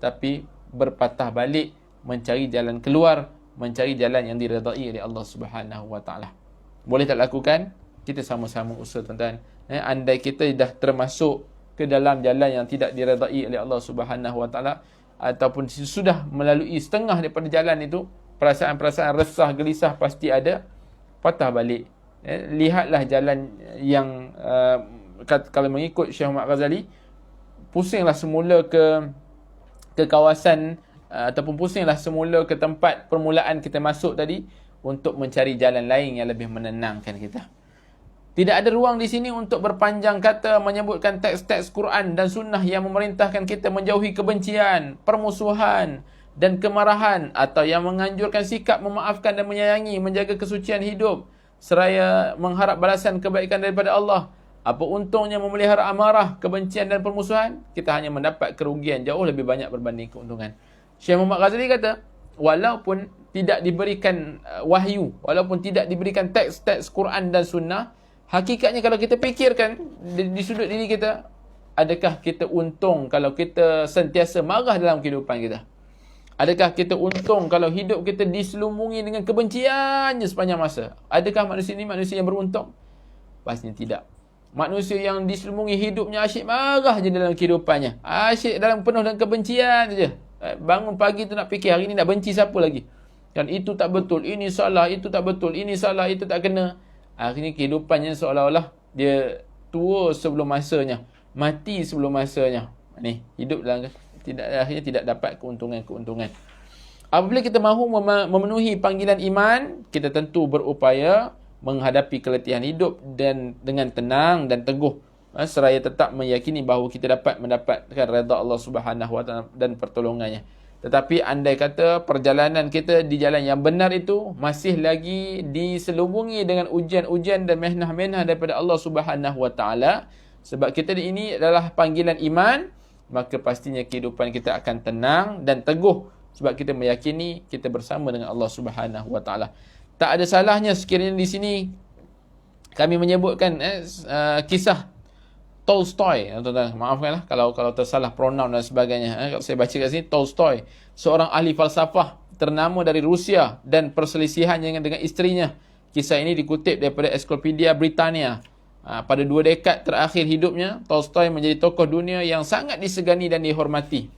tapi berpatah balik, mencari jalan keluar, mencari jalan yang diredai oleh Allah Subhanahu Wa Taala. Boleh tak lakukan? Kita sama-sama usaha tuan-tuan. Andai kita dah termasuk ke dalam jalan yang tidak diredai oleh Allah Subhanahu Wa Taala, ataupun sudah melalui setengah daripada jalan itu, perasaan-perasaan resah, gelisah pasti ada, patah balik. Lihatlah jalan yang kalau mengikut Syekh Muhammad Ghazali, pusinglah semula ke kawasan ataupun pusinglah semula ke tempat permulaan kita masuk tadi untuk mencari jalan lain yang lebih menenangkan kita. Tidak ada ruang di sini untuk berpanjang kata menyebutkan teks-teks Quran dan sunnah yang memerintahkan kita menjauhi kebencian, permusuhan dan kemarahan, atau yang menganjurkan sikap memaafkan dan menyayangi, menjaga kesucian hidup seraya mengharap balasan kebaikan daripada Allah. Apa untungnya memelihara amarah, kebencian dan permusuhan? Kita hanya mendapat kerugian jauh lebih banyak berbanding keuntungan. Syekh Muhammad Ghazali kata, walaupun tidak diberikan wahyu, walaupun tidak diberikan teks-teks Quran dan sunnah, hakikatnya kalau kita fikirkan di sudut diri kita, adakah kita untung kalau kita sentiasa marah dalam kehidupan kita? Adakah kita untung kalau hidup kita diselubungi dengan kebenciannya sepanjang masa? Adakah manusia ini manusia yang beruntung? Pastinya tidak. Manusia yang diselubungi hidupnya asyik marah je dalam kehidupannya, asyik dalam penuh dengan kebencian saja. Bangun pagi tu nak fikir hari ni nak benci siapa lagi, dan itu tak betul, ini salah, itu tak betul, ini salah, itu tak kena. Akhirnya kehidupannya seolah-olah dia tua sebelum masanya, mati sebelum masanya. Ni hidup dalam akhirnya tidak dapat keuntungan-keuntungan. Apabila kita mahu memenuhi panggilan iman, kita tentu berupaya menghadapi keletihan hidup dan dengan tenang dan teguh, seraya tetap meyakini bahawa kita dapat mendapatkan redha Allah Subhanahu Wa Taala dan pertolongannya. Tetapi andai kata perjalanan kita di jalan yang benar itu masih lagi diselubungi dengan ujian-ujian dan mehnah-mehnah daripada Allah Subhanahu Wa Taala, sebab kita ini adalah panggilan iman, maka pastinya kehidupan kita akan tenang dan teguh, sebab kita meyakini kita bersama dengan Allah Subhanahu Wa Taala. Tak ada salahnya sekiranya di sini kami menyebutkan kisah Tolstoy, tuan-tuan. Maafkanlah kalau tersalah pronoun dan sebagainya. Kalau saya baca kat sini, Tolstoy, seorang ahli falsafah ternama dari Rusia dan perselisihannya dengan isterinya. Kisah ini dikutip daripada Encyclopedia Britannia. Pada 2 dekad terakhir hidupnya, Tolstoy menjadi tokoh dunia yang sangat disegani dan dihormati.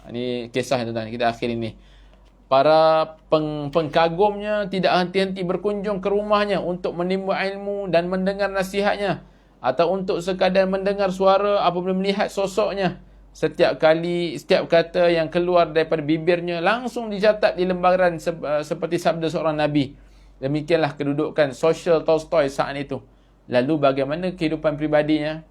Ini kisah, tuan-tuan, kita akhir ini. Para pengkagumnya tidak henti-henti berkunjung ke rumahnya untuk menimba ilmu dan mendengar nasihatnya, atau untuk sekadar mendengar suara apabila melihat sosoknya. Setiap kata yang keluar daripada bibirnya langsung dicatat di lembaran seperti sabda seorang Nabi. Demikianlah kedudukan sosial Tolstoy saat itu. Lalu bagaimana kehidupan pribadinya?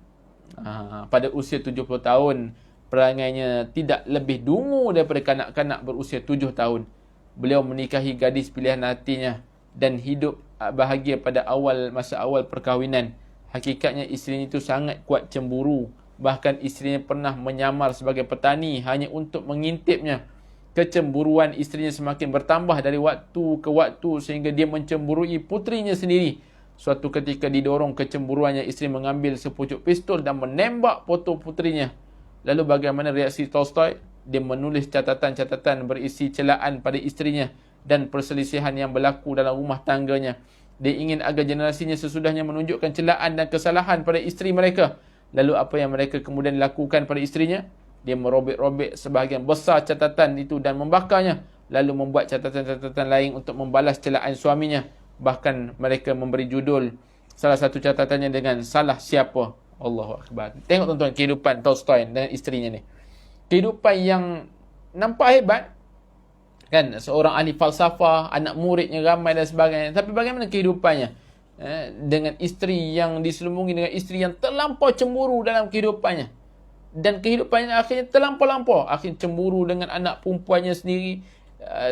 Pada usia 70 tahun, perangainya tidak lebih dungu daripada kanak-kanak berusia 7 tahun. Beliau menikahi gadis pilihan hatinya dan hidup bahagia pada masa awal perkahwinan. Hakikatnya isterinya itu sangat kuat cemburu. Bahkan isterinya pernah menyamar sebagai petani hanya untuk mengintipnya. Kecemburuan isterinya semakin bertambah dari waktu ke waktu sehingga dia mencemburui putrinya sendiri. Suatu ketika didorong kecemburuannya, isteri mengambil sepucuk pistol dan menembak putrinya. Lalu bagaimana reaksi Tolstoy? Dia menulis catatan-catatan berisi celaan pada isterinya dan perselisihan yang berlaku dalam rumah tangganya. Dia ingin agar generasinya sesudahnya menunjukkan celaan dan kesalahan pada isteri mereka. Lalu apa yang mereka kemudian lakukan pada isterinya? Dia merobek-robek sebahagian besar catatan itu dan membakarnya. Lalu membuat catatan-catatan lain untuk membalas celaan suaminya. Bahkan mereka memberi judul salah satu catatannya dengan salah siapa. Allahu Akbar. Tengok tuan-tuan kehidupan Tolstoy dengan isterinya ni. Kehidupan yang nampak hebat. Kan, seorang ahli falsafah, anak muridnya ramai dan sebagainya. Tapi bagaimana kehidupannya? Dengan isteri yang diselubungi dengan isteri yang terlampau cemburu dalam kehidupannya. Dan kehidupannya akhirnya terlampau-lampau. Akhirnya cemburu dengan anak perempuannya sendiri.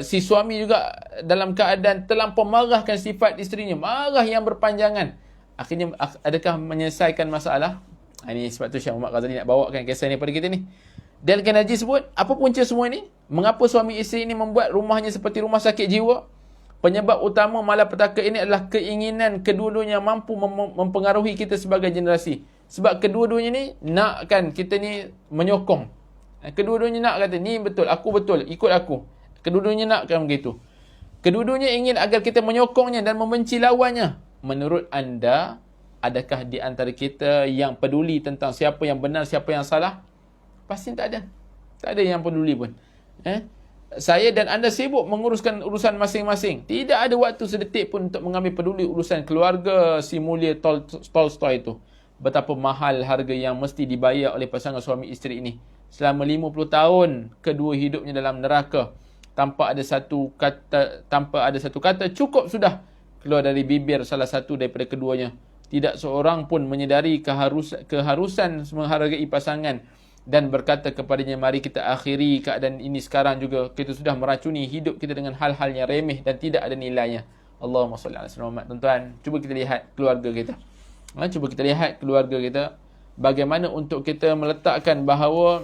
Si suami juga dalam keadaan terlampau marahkan sifat isterinya. Marah yang berpanjangan. Akhirnya adakah menyelesaikan masalah? Ini sebab tu Syekh Muhammad Ghazali nak bawakan kisah ni pada kita ni. Dan Al-Haji sebut, apa punca semua ini? Mengapa suami isteri ini membuat rumahnya seperti rumah sakit jiwa? Penyebab utama malapetaka ini adalah keinginan kedua-duanya mampu mempengaruhi kita sebagai generasi. Sebab kedua-duanya ni nakkan kita ni menyokong. Kedua-duanya nak kata, ni betul, aku betul, ikut aku. Kedua-duanya nakkan begitu. Kedua-duanya ingin agar kita menyokongnya dan membenci lawannya. Menurut anda, adakah di antara kita yang peduli tentang siapa yang benar, siapa yang salah? Pasti tak ada. Tak ada yang peduli pun. Saya dan anda sibuk menguruskan urusan masing-masing. Tidak ada waktu sedetik pun untuk mengambil peduli urusan keluarga si mulia Tolstoy itu. Betapa mahal harga yang mesti dibayar oleh pasangan suami isteri ini. Selama 50 tahun kedua hidupnya dalam neraka. Tanpa ada satu kata cukup sudah keluar dari bibir salah satu daripada keduanya. Tidak seorang pun menyedari keharusan menghargai pasangan dan berkata kepadanya, mari kita akhiri keadaan ini sekarang juga. Kita sudah meracuni hidup kita dengan hal-hal yang remeh dan tidak ada nilainya. Allahumma salli ala sayyidina Muhammad. Tuan-tuan, cuba kita lihat keluarga kita. Cuba kita lihat keluarga kita. Bagaimana untuk kita meletakkan bahawa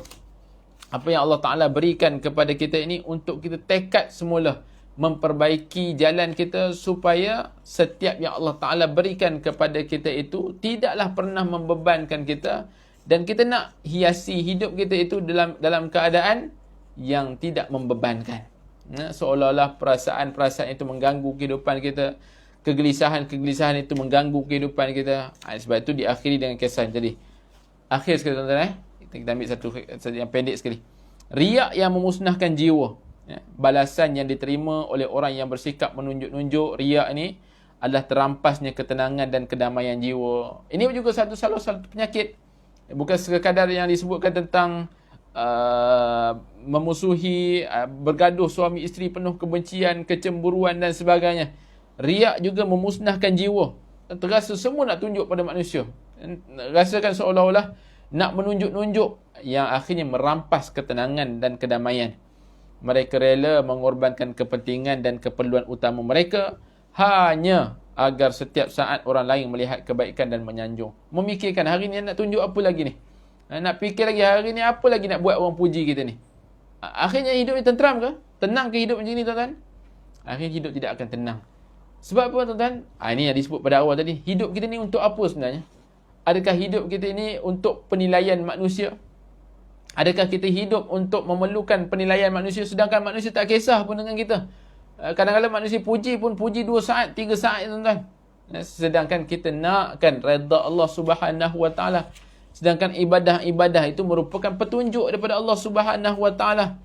apa yang Allah Ta'ala berikan kepada kita ini untuk kita tekad semula memperbaiki jalan kita supaya setiap yang Allah Ta'ala berikan kepada kita itu tidaklah pernah membebankan kita. Dan kita nak hiasi hidup kita itu dalam keadaan yang tidak membebankan. Seolah-olah perasaan-perasaan itu mengganggu kehidupan kita. Kegelisahan-kegelisahan itu mengganggu kehidupan kita. Sebab itu diakhiri dengan kisah. Jadi, akhir sekali tuan-tuan. Kita ambil satu yang pendek sekali. Riak yang memusnahkan jiwa. Balasan yang diterima oleh orang yang bersikap menunjuk-nunjuk riak ini adalah terampasnya ketenangan dan kedamaian jiwa. Ini juga salah satu penyakit. Bukan sekadar yang disebutkan tentang memusuhi, bergaduh suami isteri penuh kebencian, kecemburuan dan sebagainya. Riak juga memusnahkan jiwa. Terasa semua nak tunjuk pada manusia. Rasakan seolah-olah nak menunjuk-nunjuk yang akhirnya merampas ketenangan dan kedamaian. Mereka rela mengorbankan kepentingan dan keperluan utama mereka hanya agar setiap saat orang lain melihat kebaikan dan menyanjung. Memikirkan hari ni nak tunjuk apa lagi ni. Nak fikir lagi hari ni apa lagi nak buat orang puji kita ni. Akhirnya hidup ni tenteram ke? Tenang ke hidup macam ni tuan-tuan? Akhirnya hidup tidak akan tenang. Sebab apa tuan-tuan? Ini yang disebut pada awal tadi. Hidup kita ni untuk apa sebenarnya? Adakah hidup kita ni untuk penilaian manusia? Adakah kita hidup untuk memerlukan penilaian manusia sedangkan manusia tak kisah pun dengan kita? Kadang-kadang manusia puji pun puji 2 saat, 3 saat tuan-tuan. Sedangkan kita nakkan redha Allah Subhanahu Wa Taala. Sedangkan ibadah-ibadah itu merupakan petunjuk daripada Allah Subhanahu Wa Taala.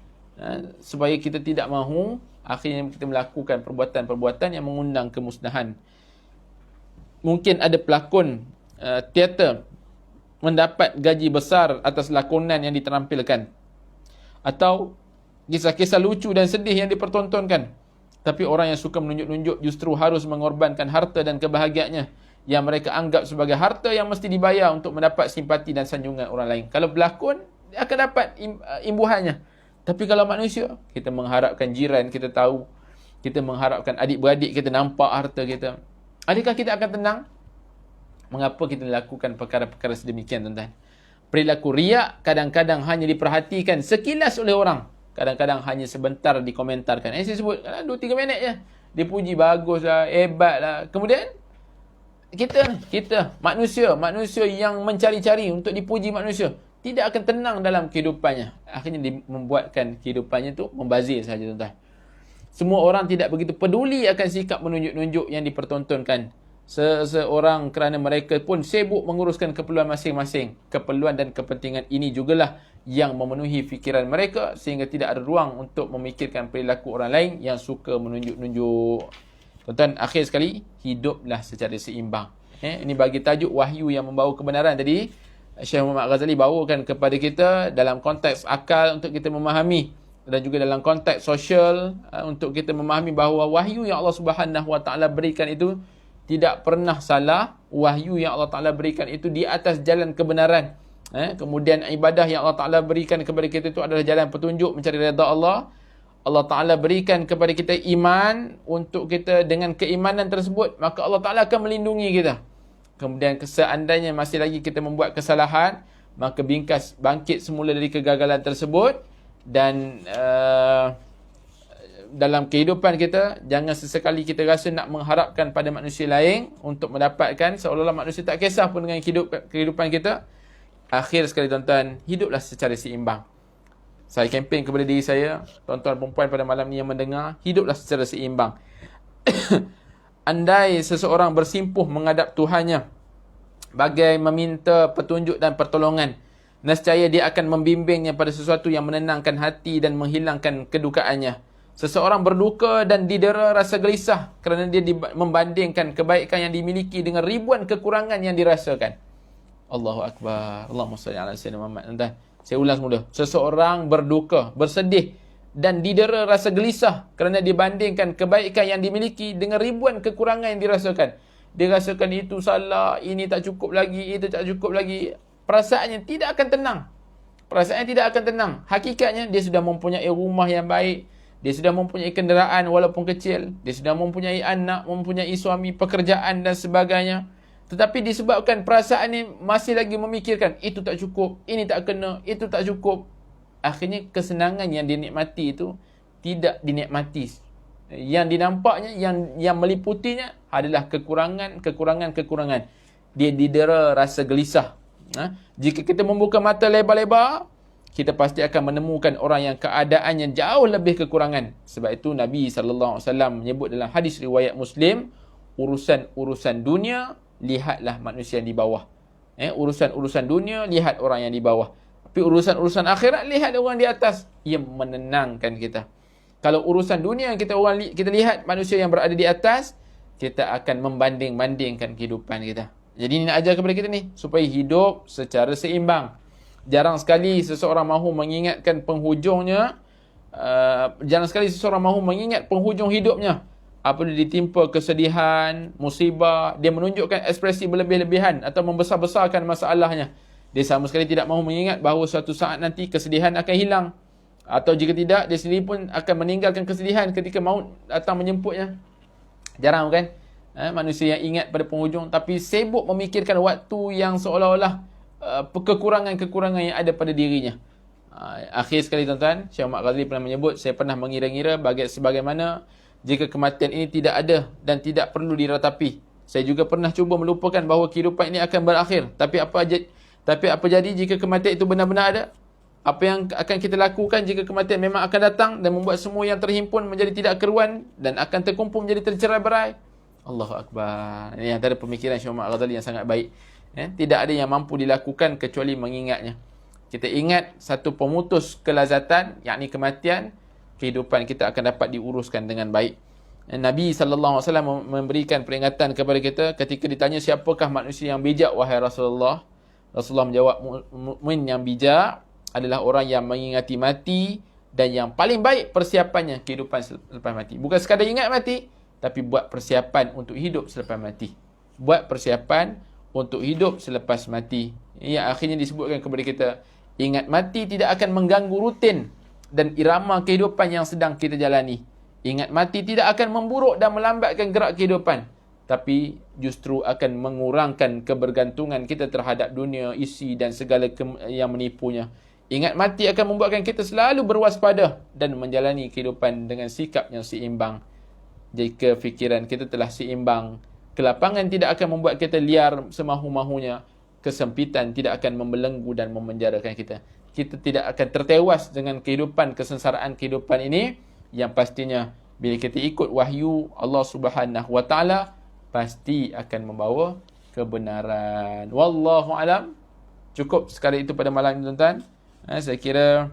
Supaya kita tidak mahu akhirnya kita melakukan perbuatan-perbuatan yang mengundang kemusnahan. Mungkin ada pelakon teater mendapat gaji besar atas lakonan yang diterampilkan, atau kisah-kisah lucu dan sedih yang dipertontonkan, tapi orang yang suka menunjuk-nunjuk justru harus mengorbankan harta dan kebahagiaannya yang mereka anggap sebagai harta yang mesti dibayar untuk mendapat simpati dan sanjungan orang lain. Kalau berlakon, dia akan dapat imbuhannya. Tapi kalau manusia, kita mengharapkan jiran kita tahu, kita mengharapkan adik-beradik kita nampak harta kita. Adakah kita akan tenang? Mengapa kita lakukan perkara-perkara sedemikian, tuan-tuan? Perilaku riak kadang-kadang hanya diperhatikan sekilas oleh orang. Kadang-kadang hanya sebentar dikomentarkan. Saya sebut 2-3 minit je. Dia puji bagus lah, hebat lah. Kemudian, kita manusia yang mencari-cari untuk dipuji manusia, tidak akan tenang dalam kehidupannya. Akhirnya membuatkan kehidupannya tu membazir saja, tuan-tuan. Semua orang tidak begitu peduli akan sikap menunjuk-nunjuk yang dipertontonkan seseorang kerana mereka pun sibuk menguruskan keperluan masing-masing. Keperluan dan kepentingan ini jugalah yang memenuhi fikiran mereka sehingga tidak ada ruang untuk memikirkan perilaku orang lain yang suka menunjuk-nunjuk. Tuan-tuan, akhir sekali, hiduplah secara seimbang. Ini bagi tajuk wahyu yang membawa kebenaran tadi. Syekh Muhammad Ghazali bawakan kepada kita dalam konteks akal untuk kita memahami, dan juga dalam konteks sosial untuk kita memahami bahawa wahyu yang Allah Subhanahu Wa Taala berikan itu tidak pernah salah. Wahyu yang Allah Ta'ala berikan itu di atas jalan kebenaran. Kemudian ibadah yang Allah Ta'ala berikan kepada kita itu adalah jalan petunjuk mencari redha Allah. Allah Ta'ala berikan kepada kita iman. Untuk kita dengan keimanan tersebut, maka Allah Ta'ala akan melindungi kita. Kemudian seandainya masih lagi kita membuat kesalahan, maka bangkit semula dari kegagalan tersebut. Dan dalam kehidupan kita, jangan sesekali kita rasa nak mengharapkan pada manusia lain untuk mendapatkan, seolah-olah manusia tak kisah pun dengan kehidupan kita. Akhir sekali, tuan-tuan, hiduplah secara seimbang. Saya kempen kepada diri saya, tuan-tuan perempuan pada malam ni yang mendengar, hiduplah secara seimbang. Andai seseorang bersimpuh menghadap Tuhannya bagai meminta petunjuk dan pertolongan, nescaya dia akan membimbingnya pada sesuatu yang menenangkan hati dan menghilangkan kedukaannya. Seseorang berduka dan didera rasa gelisah kerana dia membandingkan kebaikan yang dimiliki dengan ribuan kekurangan yang dirasakan. Allahu Akbar. Allahumma salli ala sayyidina Muhammad. Entah, saya ulang semula. Seseorang berduka, bersedih dan didera rasa gelisah kerana dibandingkan kebaikan yang dimiliki dengan ribuan kekurangan yang dirasakan. Dia rasakan itu salah, ini tak cukup lagi, itu tak cukup lagi. Perasaannya tidak akan tenang. Perasaannya tidak akan tenang. Hakikatnya dia sudah mempunyai rumah yang baik, dia sudah mempunyai kenderaan walaupun kecil, dia sudah mempunyai anak, mempunyai suami, pekerjaan dan sebagainya. Tetapi disebabkan perasaan ini masih lagi memikirkan, itu tak cukup, ini tak kena, itu tak cukup. Akhirnya kesenangan yang dinikmati itu tidak dinikmati. Yang dinampaknya, yang meliputinya adalah kekurangan. Dia didera rasa gelisah. Jika kita membuka mata lebar-lebar, kita pasti akan menemukan orang yang keadaannya jauh lebih kekurangan. Sebab itu Nabi SAW menyebut dalam hadis riwayat Muslim, urusan-urusan dunia, lihatlah manusia yang di bawah. Urusan-urusan dunia, lihat orang yang di bawah. Tapi urusan-urusan akhirat, lihat orang di atas. Ia menenangkan kita. Kalau urusan dunia kita lihat manusia yang berada di atas, kita akan membanding-bandingkan kehidupan kita. Jadi ini nak ajar kepada kita ni, supaya hidup secara seimbang. Jarang sekali seseorang mahu mengingatkan penghujungnya. Jarang sekali seseorang mahu mengingat penghujung hidupnya. Apabila ditimpa kesedihan, musibah, dia menunjukkan ekspresi berlebih-lebihan atau membesar-besarkan masalahnya. Dia sama sekali tidak mahu mengingat bahawa suatu saat nanti kesedihan akan hilang. Atau jika tidak, dia sendiri pun akan meninggalkan kesedihan ketika maut datang menjemputnya. Jarang kan? Manusia yang ingat pada penghujung, tapi sibuk memikirkan waktu yang seolah-olah kekurangan-kekurangan yang ada pada dirinya. Akhir sekali tuan-tuan, Syekh Muhammad Ghazali pernah menyebut, saya pernah mengira-ngira sebagaimana jika kematian ini tidak ada dan tidak perlu diratapi. Saya juga pernah cuba melupakan bahawa kehidupan ini akan berakhir. Tapi apa jadi jika kematian itu benar-benar ada? Apa yang akan kita lakukan jika kematian memang akan datang dan membuat semua yang terhimpun menjadi tidak keruan dan akan terkumpul menjadi tercerai-berai? Allahu Akbar. Ini antara pemikiran Syekh Muhammad Ghazali yang sangat baik. Tidak ada yang mampu dilakukan kecuali mengingatnya. Kita ingat satu pemutus kelazatan, yakni kematian, kehidupan kita akan dapat diuruskan dengan baik. Nabi SAW memberikan peringatan kepada kita ketika ditanya siapakah manusia yang bijak, wahai Rasulullah. Rasulullah menjawab, mukmin yang bijak adalah orang yang mengingati mati dan yang paling baik persiapannya kehidupan selepas mati. Bukan sekadar ingat mati, tapi buat persiapan untuk hidup selepas mati. Buat persiapan untuk hidup selepas mati. Yang akhirnya disebutkan kepada kita, ingat mati tidak akan mengganggu rutin dan irama kehidupan yang sedang kita jalani. Ingat mati tidak akan memburuk dan melambatkan gerak kehidupan, tapi justru akan mengurangkan kebergantungan kita terhadap dunia, isi dan segala yang menipunya. Ingat mati akan membuatkan kita selalu berwaspada dan menjalani kehidupan dengan sikap yang seimbang. Jika fikiran kita telah seimbang, kelapangan tidak akan membuat kita liar semahu-mahunya. Kesempitan tidak akan membelenggu dan memenjarakan kita. Kita tidak akan tertewas dengan kehidupan, kesensaraan kehidupan ini, yang pastinya bila kita ikut wahyu Allah Subhanahu Wa Taala pasti akan membawa kebenaran. Wallahu alam. Cukup sekali itu pada malam ini tuan-tuan. Saya kira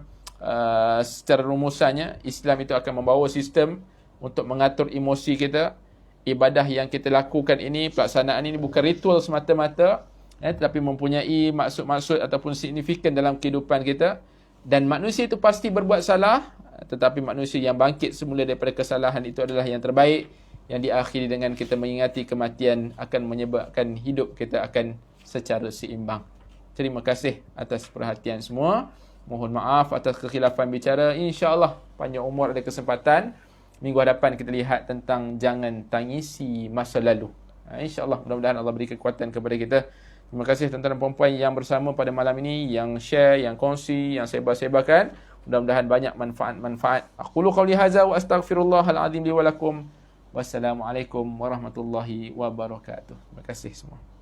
secara rumusannya Islam itu akan membawa sistem untuk mengatur emosi kita. Ibadah yang kita lakukan ini, pelaksanaan ini bukan ritual semata-mata, tetapi mempunyai maksud-maksud ataupun signifikan dalam kehidupan kita. Dan manusia itu pasti berbuat salah, tetapi manusia yang bangkit semula daripada kesalahan itu adalah yang terbaik, yang diakhiri dengan kita mengingati kematian akan menyebabkan hidup kita akan secara seimbang. Terima kasih atas perhatian semua. Mohon maaf atas kekhilafan bicara. InsyaAllah panjang umur ada kesempatan. Minggu hadapan kita lihat tentang jangan tangisi masa lalu. InsyaAllah mudah-mudahan Allah beri kekuatan kepada kita. Terima kasih tuan-tuan dan puan-puan yang bersama pada malam ini, yang share, yang kongsi, yang sebar-sebarkan. Mudah-mudahan banyak manfaat-manfaat. Aqulu qawli hadza wa astaghfirullahal azim li wa lakum. Wassalamualaikum warahmatullahi wabarakatuh. Terima kasih semua.